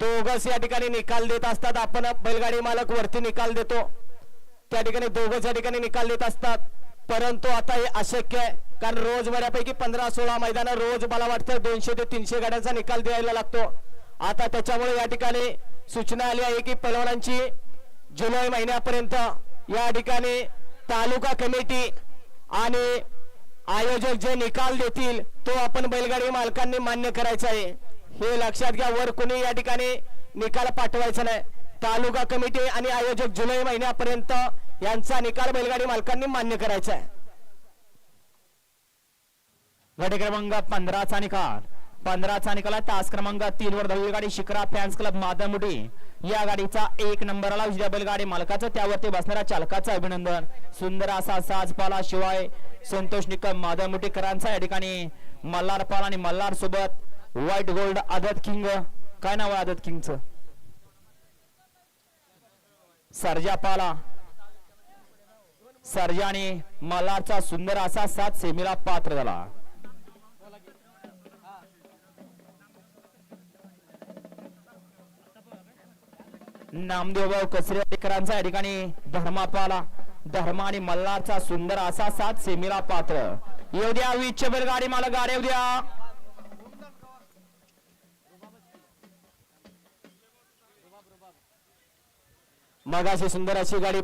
दोघच या ठिकाणी निकाल देत असतात. आपण बैलगाडी मालक वरती निकाल देतो, त्या ठिकाणी दोघच या ठिकाणी निकाल देत असतात. परंतु आता हे अशक्य आहे, कारण रोज बऱ्यापैकी 15-16 मैदान रोज मला वाटतं 200 ते 300 गाड्यांचा निकाल द्यायला लागतो. आता त्याच्यामुळे या ठिकाणी सूचना आली आहे की पहलवानांची जुलै महिन्यापर्यंत या ठिकाणी तालुका कमिटी आणि आयोजक जे निकाल देतील तो आपण बैलगाडी मालकांनी मान्य करायचा आहे. हे लक्षात घ्या, वर कोणी या ठिकाणी निकाल पाठवायचा नाही. तालुका कमिटी आणि आयोजक जुलै महिन्यापर्यंत यांचा निकाल बैलगाडी मालकांनी मान्य करायचा आहे. गट क्रमांक 15चा निकाल 15चा निकाल तास क्रमांक 3 वर धावली गाडी शिखरा फॅन्स क्लब माधवमुठी. या गाडीचा 1 नंबरला विजय बैलगाडी मालकाचं त्यावरती बसणाऱ्या चालकाचं अभिनंदन. सुंदर असा साजपाला शिवाय संतोष निकम माधवमुठीकरांचा या ठिकाणी मल्हार पाल आणि मल्हार सोबत व्हाईट गोल्ड आदत किंग. काय नाव आहे आदत किंगचं? सर्जा पाला. सर्जा आणि मल्हारचा सुंदर असा 7 सेमीला पात्र झाला. नामदेव भाऊ कसरेकरांचा या ठिकाणी धर्मा पाला. धर्मा आणि मल्हारचा सुंदर असा 7 सेमीला पात्र. येऊ द्या विच बैलगाडी मला गाडी येऊ द्या. मगाशी सुंदर अशी गाडी